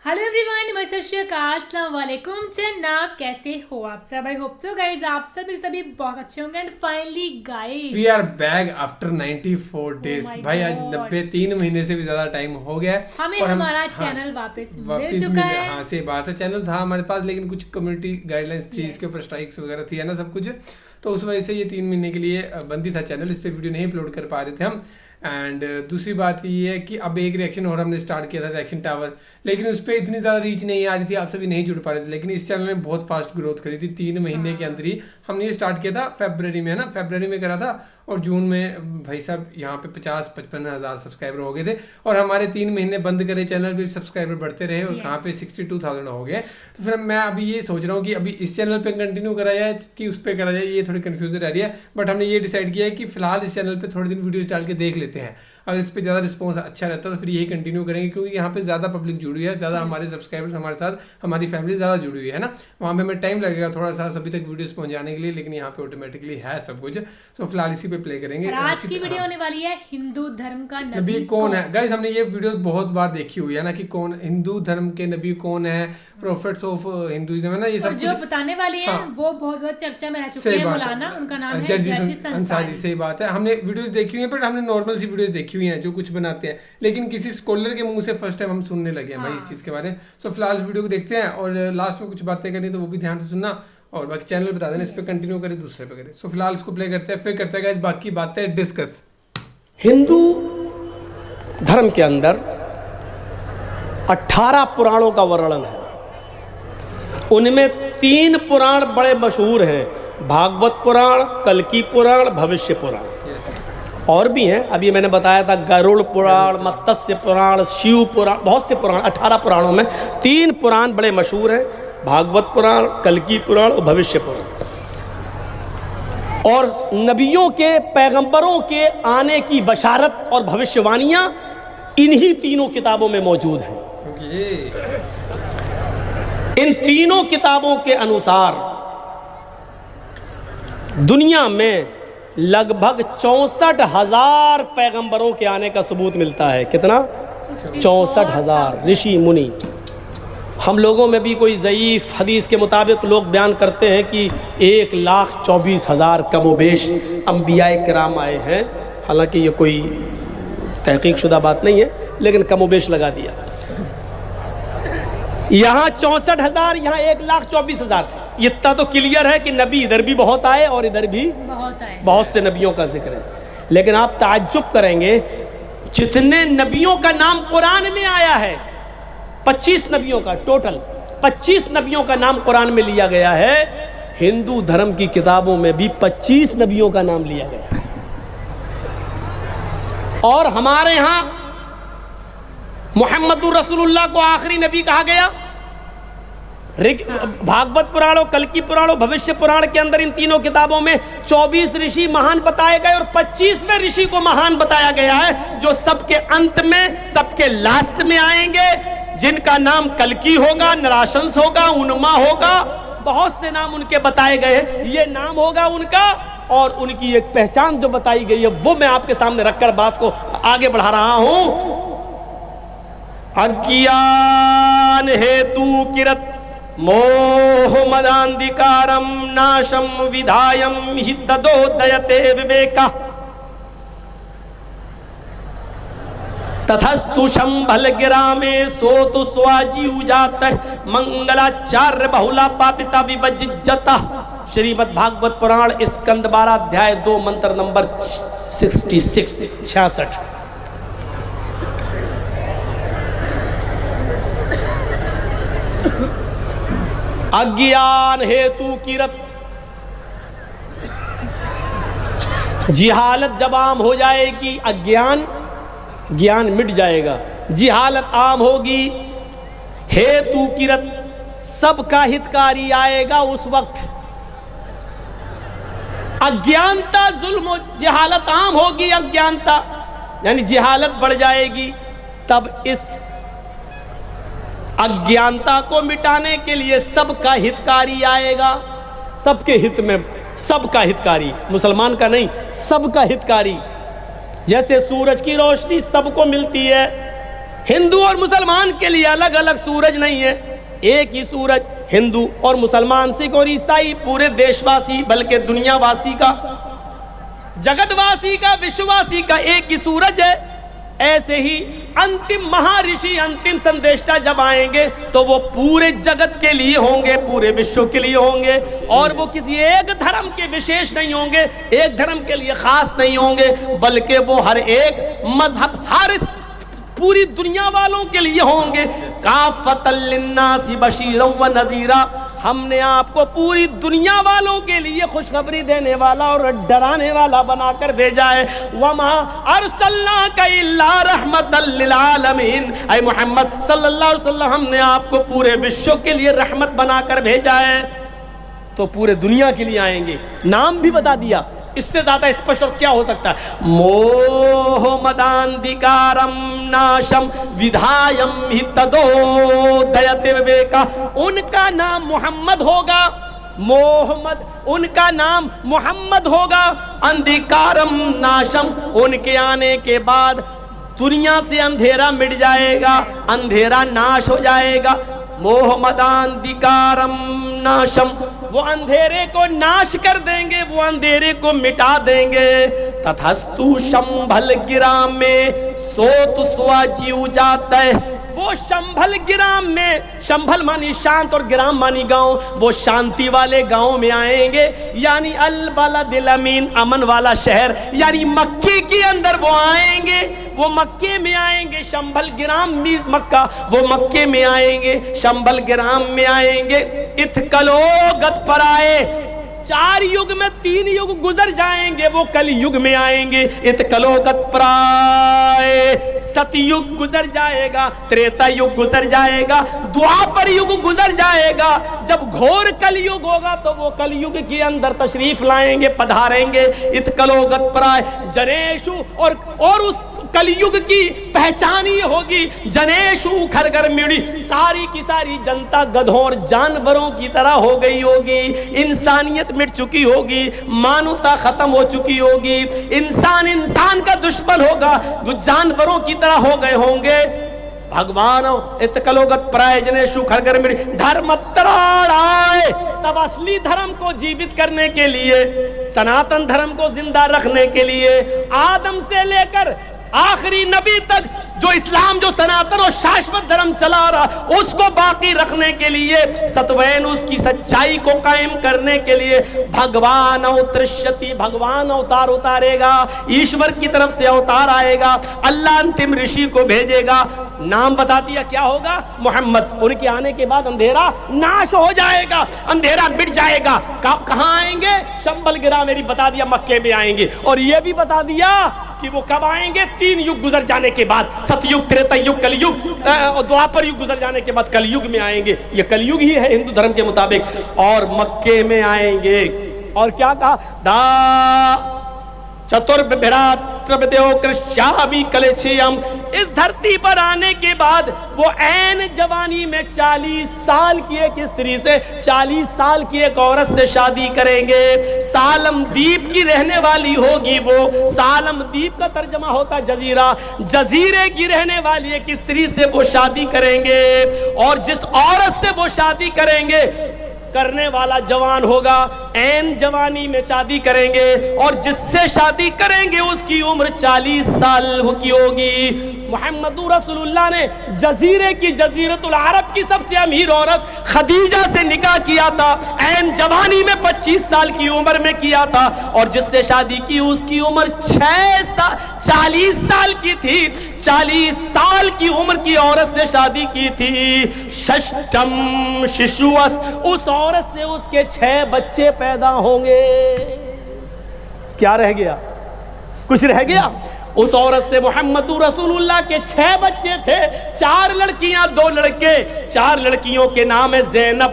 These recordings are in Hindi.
हेलो एवरीवन, अस्सलाम वालेकुम। जनाब, कैसे हो आप सब? आई होप सो गाइस आप सभी बहुत अच्छे होंगे। And finally guys we are back after 94 days. भाई आज 93 महीने से भी ज्यादा टाइम हो गया है हमें हमारा चैनल वापस मिल चुका है। हाँ सही बात है, चैनल था हमारे पास लेकिन कुछ कम्युनिटी गाइडलाइंस थी, इसके ऊपर स्ट्राइक्स वगैरह थी है ना सब कुछ, तो उस वजह से ये 3 महीने के लिए बंदी था चैनल, इस पे वीडियो नहीं अपलोड कर पा रहे थे हम। एंड दूसरी बात ये है कि अब एक रिएक्शन और हमने स्टार्ट किया था, रिएक्शन टावर, लेकिन उस पर इतनी ज़्यादा रीच नहीं आ रही थी, आप सभी नहीं जुड़ पा रहे थे। लेकिन इस चैनल में बहुत फास्ट ग्रोथ करी थी 3 महीने के अंदर ही। हमने ये स्टार्ट किया था फरवरी में, है ना, फरवरी में करा था, और जून में भाई साहब यहाँ पे 50-55 हज़ार सब्सक्राइबर हो गए थे। और हमारे 3 महीने बंद करे चैनल पे सब्सक्राइबर बढ़ते रहे और कहाँ पे 62,000 हो गए। तो फिर मैं अभी ये सोच रहा हूँ कि अभी इस चैनल पे कंटिन्यू करा जाए कि उस पर करा जाए, ये थोड़ी कन्फ्यूजन रह रही है। बट हमने ये डिसाइड किया है कि फिलहाल इस चैनल पे थोड़े दिन वीडियोस डाल के देख लेते हैं, अगर इस पे ज़्यादा रिस्पॉन्स अच्छा रहता है तो फिर यही कंटिन्यू करेंगे, क्योंकि यहाँ पे ज़्यादा पब्लिक जुड़ी है, ज़्यादा हमारे सब्सक्राइबर्स हमारे साथ, हमारी फैमिली ज़्यादा जुड़ी हुई है ना। वहाँ पे हमें टाइम लगेगा थोड़ा सा सभी तक वीडियोस पहुँचाने के लिए, लेकिन यहाँ पे ऑटोमेटिकली है सब कुछ। तो फिलहाल इसी पे प्ले करेंगे। आज की वीडियो होने वाली है हिंदू धर्म का नबी कौन है। गाइस हमने ये वीडियो बहुत बार देखी हुई है ना, कि कौन हिंदू धर्म के नबी कौन है, प्रोफेट्स ऑफ हिंदुइज्म है ना, ये सब जो बताने वाले हैं वो बहुत ज्यादा चर्चा में रह चुके हैं। मौलाना, उनका नाम है जर्जिस अंसारी। सही बात है, हमने वीडियोस देखी हुई है, बट हमने नॉर्मल सी वीडियोस देखी हुई हैं जो कुछ बनाते हैं, लेकिन किसी स्कॉलर के मुंह से फर्स्ट टाइम हम सुनने लगे हैं भाई इस चीज के बारे में। सो फिलहाल वीडियो को देखते हैं और लास्ट में कुछ बातें करें तो वो भी ध्यान से सुनना, और बाकी चैनल बता देना, इस पे कंटिन्यू करें दूसरे पे करें। सो फिलहाल इसको प्ले करते हैं, फिर करते हैं गाइस बाकी बातें डिस्कस। हिंदू धर्म के अंदर 18 पुराणों का वर्णन है। उनमें 3 पुराण बड़े मशहूर हैं, भागवत पुराण, कल्की पुराण, भविष्य पुराण। और भी हैं, अभी मैंने बताया था गरुड़ पुराण, मत्स्य पुराण, शिव पुराण, बहुत से पुराण। 18 पुराणों में 3 पुराण बड़े मशहूर हैं, भागवत पुराण, कल्की पुराण और भविष्य पुराण। और नबियों के, पैगंबरों के आने की बशारत और भविष्यवाणियां इन्हीं तीनों किताबों में मौजूद हैं। इन तीनों किताबों के अनुसार दुनिया में लगभग 64,000 पैगंबरों के आने का सबूत मिलता है। कितना? 64,000 ऋषि मुनि। हम लोगों में भी कोई ज़ईफ़ हदीस के मुताबिक लोग बयान करते हैं कि 1,24,000 कमोबेश अंबियाए किराम आए हैं। हालांकि ये कोई तहकीक शुदा बात नहीं है, लेकिन कमोबेश लगा दिया। यहाँ 64,000, यहाँ 1,24,000। इतना तो क्लियर है कि नबी इधर भी बहुत आए और इधर भी बहुत से नबियों का जिक्र है। लेकिन आप ताज्जुब करेंगे, जितने नबियों का नाम कुरान में आया है, 25 नबियों का, टोटल 25 नबियों का नाम कुरान में लिया गया है। हिंदू धर्म की किताबों में भी 25 नबियों का नाम लिया गया है। और हमारे यहाँ मुहम्मदुर रसूलुल्लाह को आखिरी नबी कहा गया। भागवत पुराण और कल्की पुराण और भविष्य पुराण के अंदर इन तीनों किताबों में 24 ऋषि महान बताए गए, और 25वें ऋषि को महान बताया गया है, जो सबके अंत में, सबके लास्ट में आएंगे, जिनका नाम कल्की होगा, नराशंस होगा, उन्मा होगा, बहुत से नाम उनके बताए गए हैं। ये नाम होगा उनका, और उनकी एक पहचान जो बताई गई है वो मैं आपके सामने रखकर बात को आगे बढ़ा रहा हूं। अज्ञान हेतु किरत मोह मदांधिकारम नाशम विधायम हि तदोदयते विवेका तथस्तु शंभल गिरामे सोतु स्वाजीव जात मंगलाचार्य बहुला पापिता विभजिज्जता। श्रीमद् भागवत पुराण स्कंद 12 अध्याय 2 मंत्र नंबर 66। अज्ञान हेतु किरत, जिहालत जब आम हो जाएगी, ज्ञान मिट जाएगा, जिहालत आम होगी। हेतु किरत, सबका हितकारी आएगा उस वक्त। अज्ञानता, जुल्म, जिहालत आम होगी, अज्ञानता यानी जिहालत बढ़ जाएगी। तब इस अज्ञानता को मिटाने के लिए सबका हितकारी आएगा। सबके हित में, सबका हितकारी, मुसलमान का नहीं, सबका हितकारी। जैसे सूरज की रोशनी सबको मिलती है, हिंदू और मुसलमान के लिए अलग अलग सूरज नहीं है, एक ही सूरज हिंदू और मुसलमान, सिख और ईसाई, पूरे देशवासी बल्कि दुनियावासी का, जगतवासी का, विश्ववासी का एक ही सूरज है। ऐसे ही अंतिम महर्षि, अंतिम संदेष्टा जब आएंगे तो वो पूरे जगत के लिए होंगे, पूरे विश्व के लिए होंगे, और वो किसी एक धर्म के विशेष नहीं होंगे, एक धर्म के लिए खास नहीं होंगे, बल्कि वो हर एक मजहब, हर पूरी दुनिया वालों के लिए होंगे। काफतल लिन्नासी बशीरन व नज़ीरा, हमने आपको पूरी दुनिया वालों के लिए खुशखबरी देने वाला और डराने वाला बनाकर भेजा है। वमा अरसलनाका इल्ला रहमतल लिल आलमीन, ऐ मोहम्मद सल्लल्लाहु अलैहि वसल्लम, हमने आपको पूरे विश्व के लिए रहमत बनाकर भेजा है। तो पूरे दुनिया के लिए आएंगे, नाम भी बता दिया, इससे ज्यादा स्पष्ट और क्या हो सकता है। मोह मदांधिकारम नाशम विधायम हि तदोदयते विवेका, उनका नाम मोहम्मद होगा, मोहम्मद उनका नाम मोहम्मद होगा। अंधिकारम नाशम, उनके आने के बाद दुनिया से अंधेरा मिट जाएगा, अंधेरा नाश हो जाएगा। मोहम्मदांधिकारम नाशम, वो अंधेरे को नाश कर देंगे, वो अंधेरे को मिटा देंगे। तथस्तु शंभल गिराम में सोत स्वाजीव जाता है, वो शंभल गिराम में, शंभल मानी शांत और गिराम मानी गांव, वो शांति वाले गांव में आएंगे, यानी अल बलदिल अमीन, अमन वाला शहर, यानी मक्के के अंदर वो आएंगे, वो मक्के में आएंगे। शंभल गिराम मीज मक्का, वो मक्के में आएंगे, शंभल गिराम में आएंगे। इथकलो गत पर आए, 4 युग में 3 युग गुजर जाएंगे, वो कल युग में आएंगे। इतकलोगत प्राय, सतयुग गुजर जाएगा, त्रेता युग गुजर जाएगा, द्वापर युग गुजर जाएगा। जब घोर कलयुग होगा तो वो कलयुग के अंदर तशरीफ लाएंगे, पधारेंगे। इतकलोगत प्राय जनेशु, और उस कलयुग की पहचान ही होगी, जनेशु खरगर मिड़ी, सारी की सारी जनता गधों और जानवरों की तरह हो गई होगी, इंसानियत मिट चुकी होगी, मानवता खत्म हो चुकी होगी, इंसान इंसान का दुश्मन होगा, जो जानवरों की तरह हो गए होंगे। भगवान इतकलोगत प्राय जनेशु खरगर मिड़ी, धर्म आए, तब असली धर्म को जीवित करने के लिए, सनातन धर्म को जिंदा रखने के लिए, आदम से लेकर आखिरी नबी तक जो इस्लाम, जो सनातन और शाश्वत धर्म चला रहा, उसको बाकी रखने के लिए, सत्वैन उसकी सच्चाई को कायम करने के लिए भगवान अवतरिष्यति, भगवान अवतार उतारेगा, ईश्वर की तरफ से अवतार आएगा, अल्लाह अंतिम ऋषि को भेजेगा। नाम बता दिया क्या होगा, मोहम्मद। उनके आने के बाद अंधेरा नाश हो जाएगा, अंधेरा मिट जाएगा। कहाँ आएंगे, शंभल गिरा मेरी बता दिया, मक्के में आएंगे। और ये भी बता दिया कि वो कब आएंगे, 3 युग गुजर जाने के बाद, सतयुग, त्रेता युग, कलयुग, द्वापर युग गुजर जाने के बाद कलयुग में आएंगे। ये कलयुग ही है हिंदू धर्म के मुताबिक, और मक्के में आएंगे। और क्या कहा, दा चतुर्भ्रातृदेव कृष्यामि कलेच्छेयम, इस धरती पर आने के बाद वो ऐन जवानी में 40 साल की एक स्त्री से, 40 साल की एक औरत से शादी करेंगे। सालम द्वीप की रहने वाली होगी वो, सालम द्वीप का तर्जमा होता जजीरा, जजीरे की रहने वाली एक स्त्री से वो शादी करेंगे। और जिस औरत से वो शादी करेंगे, करने वाला जवान होगा, ऐन जवानी में शादी करेंगे, और जिससे शादी करेंगे उसकी उम्र 40 साल की होगी। मुहम्मदुर रसूलुल्लाह ने जजीरे की, जजीरतुल अरब की सबसे अमीर औरत खदीजा से निकाह किया था, ऐन जवानी में 25 साल की उम्र में किया था, और जिससे शादी की उसकी उम्र 40 साल की थी। 40 साल की उम्र की औरत से शादी की थी। षष्ठम शिशुअस, उस औरत से उसके 6 बच्चे पैदा होंगे। क्या रह गया, कुछ रह गया? उस औरत से मुहम्मदुर रसूलुल्लाह के 6 बच्चे थे, 4 लड़कियां 2 लड़के। 4 लड़कियों के नाम है ज़ैनब,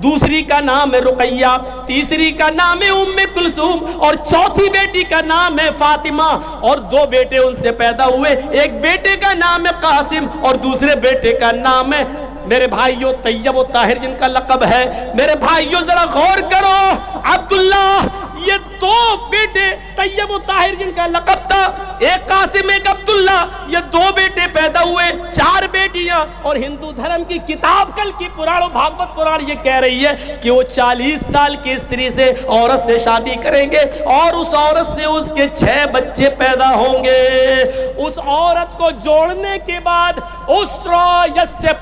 दूसरी का नाम है रुकैया, तीसरी का नाम है उम्मे कुलसूम, और चौथी बेटी का नाम है फातिमा। और 2 बेटे उनसे पैदा हुए, एक बेटे का नाम है कासिम और दूसरे बेटे का नाम है, मेरे भाइयों, तैयब और ताहिर जिनका लक़ब है। मेरे भाइयों जरा गौर करो, अब्दुल्लाह ये दो बेटे तैयब ताहिर जिनका लक़ब था, एक कासिम एक अब्दुल्ला, ये दो बेटे पैदा हुए, 4 बेटियां। और हिंदू धर्म की किताब कल की पुराण भागवत पुराण ये कह रही है कि वो 40 साल की स्त्री से औरत से शादी करेंगे और उस औरत से उसके 6 बच्चे पैदा होंगे। उस औरत को जोड़ने के बाद उस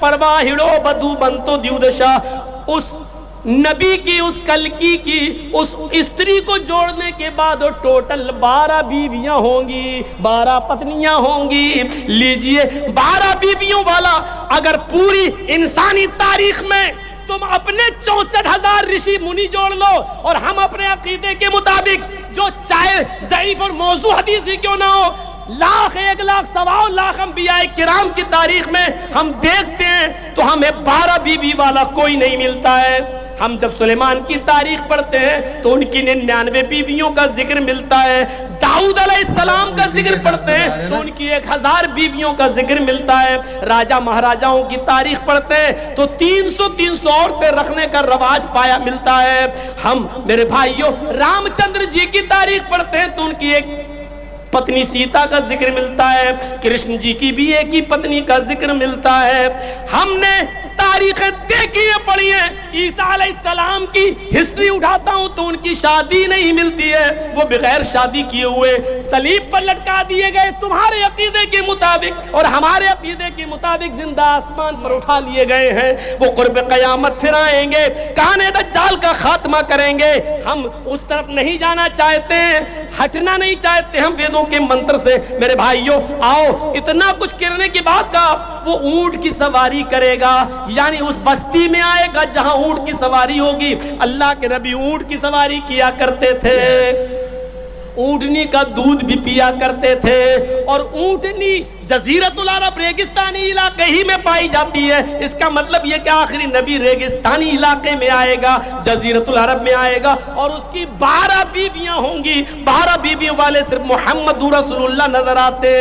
परवाहिड़ो बधु बंतो द्युदशा, उस नबी की, उस कलकी की, उस स्त्री को जोड़ने के बाद टोटल 12 बीवियां होंगी, 12 पत्नियां होंगी। लीजिए 12 बीवियों वाला अगर पूरी इंसानी तारीख में तुम अपने 64,000 ऋषि मुनि जोड़ लो और हम अपने अकीदे के मुताबिक, जो चाहे ज़ईफ और मौजू हदीस ही क्यों ना हो, लाख 1 लाख 1.25 लाख अंबिया किराम की तारीख में हम देखते हैं तो हमें 12 बीवी वाला कोई नहीं मिलता है। हम जब सुलेमान की तारीख पढ़ते हैं तो उनकी 99 बीवियों का जिक्र मिलता है। दाऊद अलैहिस्सलाम का जिक्र पढ़ते हैं तो उनकी 1000 बीवियों का जिक्र मिलता है। राजा महाराजाओं की तारीख पढ़ते हैं तो 300 औरतें रखने का रवाज पाया मिलता है। हम मेरे भाइयों रामचंद्र जी की तारीख पढ़ते हैं तो उनकी एक पत्नी सीता का जिक्र मिलता है। कृष्ण जी की भी एक ही पत्नी का जिक्र मिलता है। हमने तारीखें देखी है, पढ़ी है। ईसा अलैहिस्सलाम की हिस्ट्री उठाता हूं तो उनकी शादी नहीं मिलती है, वो बगैर शादी किए हुए सलीब पर लटका दिए गए तुम्हारे अकीदे के मुताबिक, और हमारे अकीदे के मुताबिक जिंदा आसमान पर उठा लिए गए हैं। वो कुर्ब क़यामत फिर आएंगे, काने दज्जाल का खात्मा करेंगे। हम उस तरफ नहीं जाना चाहते, हटना नहीं चाहते हम वेदों के मंत्र से। मेरे भाइयों आओ, इतना कुछ करने के बाद का वो ऊंट की सवारी करेगा, यानी उस बस्ती में आएगा जहां ऊंट की सवारी होगी। अल्लाह के नबी ऊंट की सवारी किया करते थे, ऊंटनी का दूध भी पिया करते थे, और ऊंटनी जजीरतुल अरब रेगिस्तानी इलाके ही में पाई जाती है। इसका मतलब यह कि आखिरी नबी रेगिस्तानी इलाके में आएगा, जजीरतुल अरब में आएगा, और उसकी 12 बीवियां होंगी। 12 बीवियों वाले सिर्फ मोहम्मद रसूलुल्लाह नजर आते।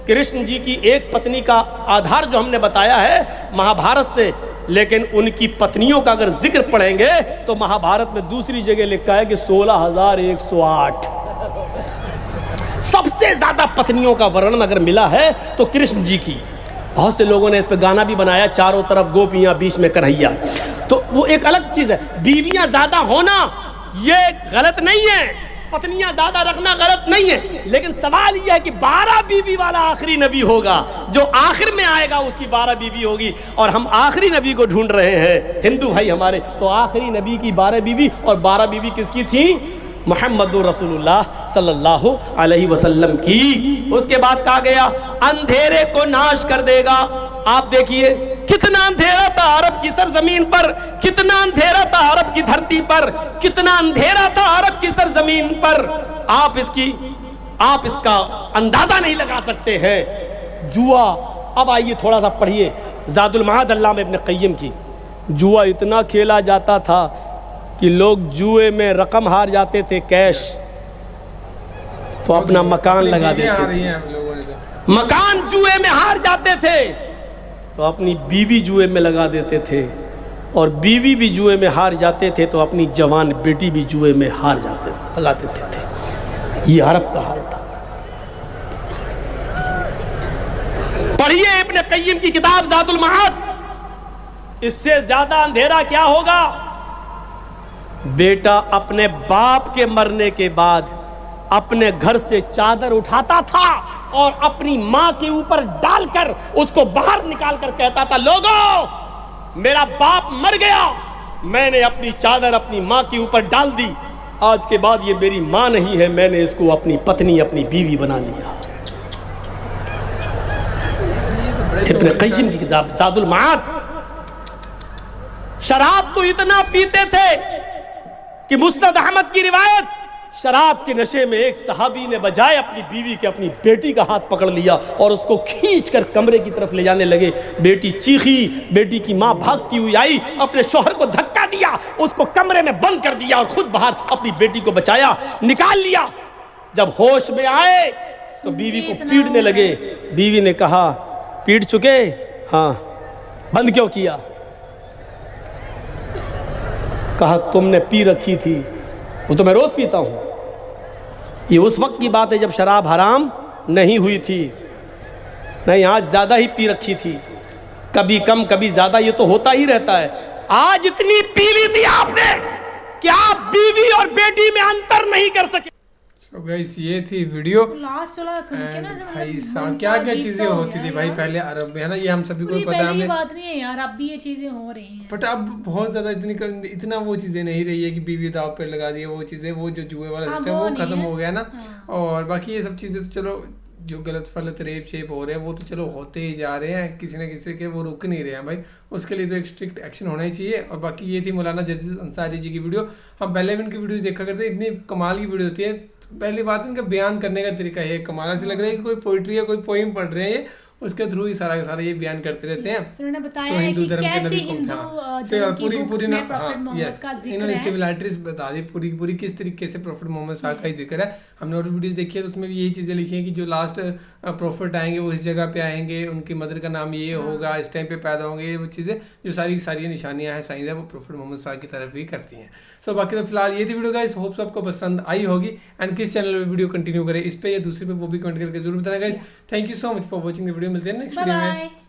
कृष्ण जी की एक पत्नी का आधार जो हमने बताया है महाभारत से, लेकिन उनकी पत्नियों का अगर जिक्र पढ़ेंगे तो महाभारत में दूसरी जगह लिखा है कि 16,108 सबसे ज्यादा पत्नियों का वर्णन अगर मिला है तो कृष्ण जी की। बहुत से लोगों ने इस पे गाना भी बनाया, चारों तरफ गोपियां बीच में कन्हैया, तो वो एक अलग चीज है। बीवियां ज्यादा होना ये गलत नहीं है, पत्नियां ज्यादा रखना गलत नहीं है, लेकिन सवाल यह है कि 12 बीवी वाला आखिरी नबी होगा, जो आखिर में आएगा उसकी 12 बीवी होगी। और हम आखिरी नबी को ढूंढ रहे हैं हिंदू भाई हमारे, तो आखिरी नबी की 12 बीवी, और 12 बीवी किसकी थी? मोहम्मद रसूलुल्लाह सल्लल्लाहु अलैहि वसल्लम की। उसके बाद कहा गया अंधेरे को नाश कर देगा। आप देखिए कितना अंधेरा था अरब की सरजमीन पर, कितना अंधेरा था अरब की धरती पर, कितना अंधेरा था अरब की सरजमीन पर। आप इसका अंदाजा नहीं लगा सकते हैं। जुआ, अब आइए थोड़ा सा पढ़िए ज़ादुल मआद अल्लामा इब्न क़य्यिम की। जुआ इतना खेला जाता था कि लोग जुए में रकम हार जाते थे, कैश, तो अपना मकान लगा देते थे। मकान जुए में हार जाते थे तो अपनी बीवी जुए में लगा देते थे, और बीवी भी जुए में हार जाते थे तो अपनी जवान बेटी भी जुए में हार जाते थे, लगा देते थे। ये अरब का हाल था। पढ़िए इब्न क़य्यिम की किताब ज़ादुल मआद। इससे ज्यादा अंधेरा क्या होगा? बेटा अपने बाप के मरने के बाद अपने घर से चादर उठाता था और अपनी मां के ऊपर डालकर उसको बाहर निकालकर कहता था, लोगों मेरा बाप मर गया, मैंने अपनी चादर अपनी मां के ऊपर डाल दी, आज के बाद ये मेरी मां नहीं है, मैंने इसको अपनी पत्नी अपनी बीवी बना लिया। इब्न क़य्यिम की किताब ज़ादुल मआद। शराब तो इतना पीते थे कि मुस्नद अहमद की रिवायत, शराब के नशे में एक सहाबी ने बजाय अपनी बीवी के अपनी बेटी का हाथ पकड़ लिया और उसको खींचकर कमरे की तरफ ले जाने लगे। बेटी चीखी, बेटी की मां भागती हुई आई, अपने शौहर को धक्का दिया, उसको कमरे में बंद कर दिया और खुद बाहर अपनी बेटी को बचाया, निकाल लिया। जब होश में आए तो बीवी को पीटने लगे। बीवी ने कहा, पीट चुके? हाँ। बंद क्यों किया? कहा तुमने पी रखी थी, वो तो मैं रोज़ पीता हूँ। ये उस वक्त की बात है जब शराब हराम नहीं हुई थी, नहीं आज ज़्यादा ही पी रखी थी, कभी कम कभी ज़्यादा, ये तो होता ही रहता है। आज इतनी पी ली थी आपने कि आप बीवी और बेटी में अंतर नहीं कर सके। So guys, ये थी वीडियो। लास्ट वाला सुन के ना भाई साहब क्या क्या चीजें होती थी भाई पहले अरब में, है ना, ये हम सभी को पता है। पहले बात नहीं है यार, अब भी ये चीजें हो रही हैं, बट अब बहुत ज्यादा इतना वो चीजें नहीं रही है कि बीवी दाव पे लगा दी, वो चीजें, वो जो जुए वाला सिस्टम वो खत्म हो गया ना। और बाकी ये सब चीजें तो चलो, जो गलत फलत रेप शेप हो रहे हैं वो तो चलो होते ही जा रहे हैं, किसी ना किसी के वो रुक नहीं रहे हैं भाई, उसके लिए तो एक स्ट्रिक्ट एक्शन होना ही चाहिए। और बाकी ये थी मौलाना जर्जिस अंसारी जी की वीडियो। हम पहले भी इनकी वीडियो देखा करते, इतनी कमाल की वीडियो होती है। पहली बात इनका बयान करने का तरीका है कमाल से लग रहा है कि कोई पोइट्री या कोई पोइम पढ़ रहे हैं, उसके थ्रू ही सारा का सारा ये बयान करते रहते हैं। उन्होंने बताया तो हिंदू धर्म के नबी पूरी पूरी इन्होंने सिमिलैरिटीज बता दी पूरी पूरी, किस तरीके से प्रॉफिट मोहम्मद साहब का ही जिक्र है। हमने और वीडियोस देखी है तो उसमें भी यही चीजें लिखी हैं कि जो लास्ट प्रॉफिट आएंगे वो इस जगह पे आएंगे, उनकी मदर का नाम ये होगा, इस टाइम पे पैदा होंगे, ये वो चीजें जो सारी सारी निशानियां हैं साइंस है वो प्रॉफिट मोहम्मद साहब की तरफ ही करती हैं। सो बाकी तो फिलहाल ये थी वीडियो गाइस, होप्स आपको पसंद आई होगी। एंड किस चैनल पे वीडियो कंटिन्यू करें, इस पे या दूसरे पे, वो भी कमेंट करके जरूर बताना guys. Thank you so much for watching the video. मिलते हैं नेक्स्ट वीडियो में।